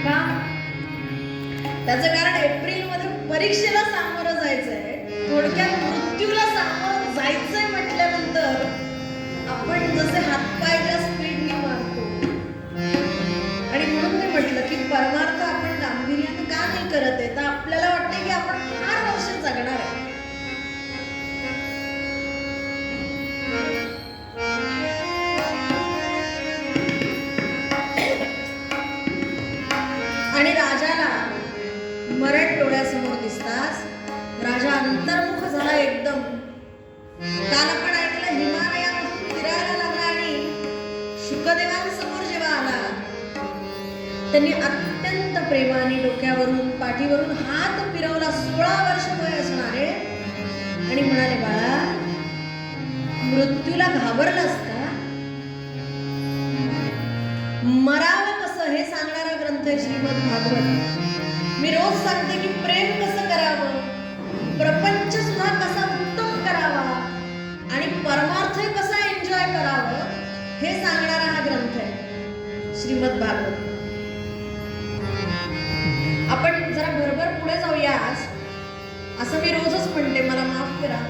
का? त्याचं कारण एप्रिल मध्ये परीक्षेला सामोरं जायचंय, थोडक्यात मृत्यूला सामोरं जायचंय म्हटल्यानंतर आपण जसे हातपाय ज्या स्पीडने मारतो, आणि म्हणून मी म्हटलं की परमार्थ आपण गांभीर्याने का नाही करत आहे, तर आपल्याला वाटतं की आपण फार वर्ष जगणार आहे. आणि राजाला मरण डोळ्यासमोर दिसताच राजा अंतर्मुख झाला एकदम. काल आपण ऐकलं हिमालयामधून फिरायला लागला आणि शुकदेवांसमोर जेव्हा आला, त्यांनी अत्यंत प्रेमाने डोक्यावरून पाठीवरून हात फिरवला. 16 वर्ष वय असणारे, आणि म्हणाले, बाळा, मृत्यूला घाबरलास का? मरावं कसं हे सांगणारा ग्रंथ आहे श्रीमद भागवत. मी रोज सांगते की प्रेम कसं करावं, प्रपंच सुद्धा कसा उत्तम करावा, आणि परमार्थ कसा एन्जॉय करावं हे सांगणारा हा ग्रंथ आहे श्रीमद भागवत. आपण जरा भरभर पुढे जाऊया असं मी रोजच म्हणते, मला माफ करा.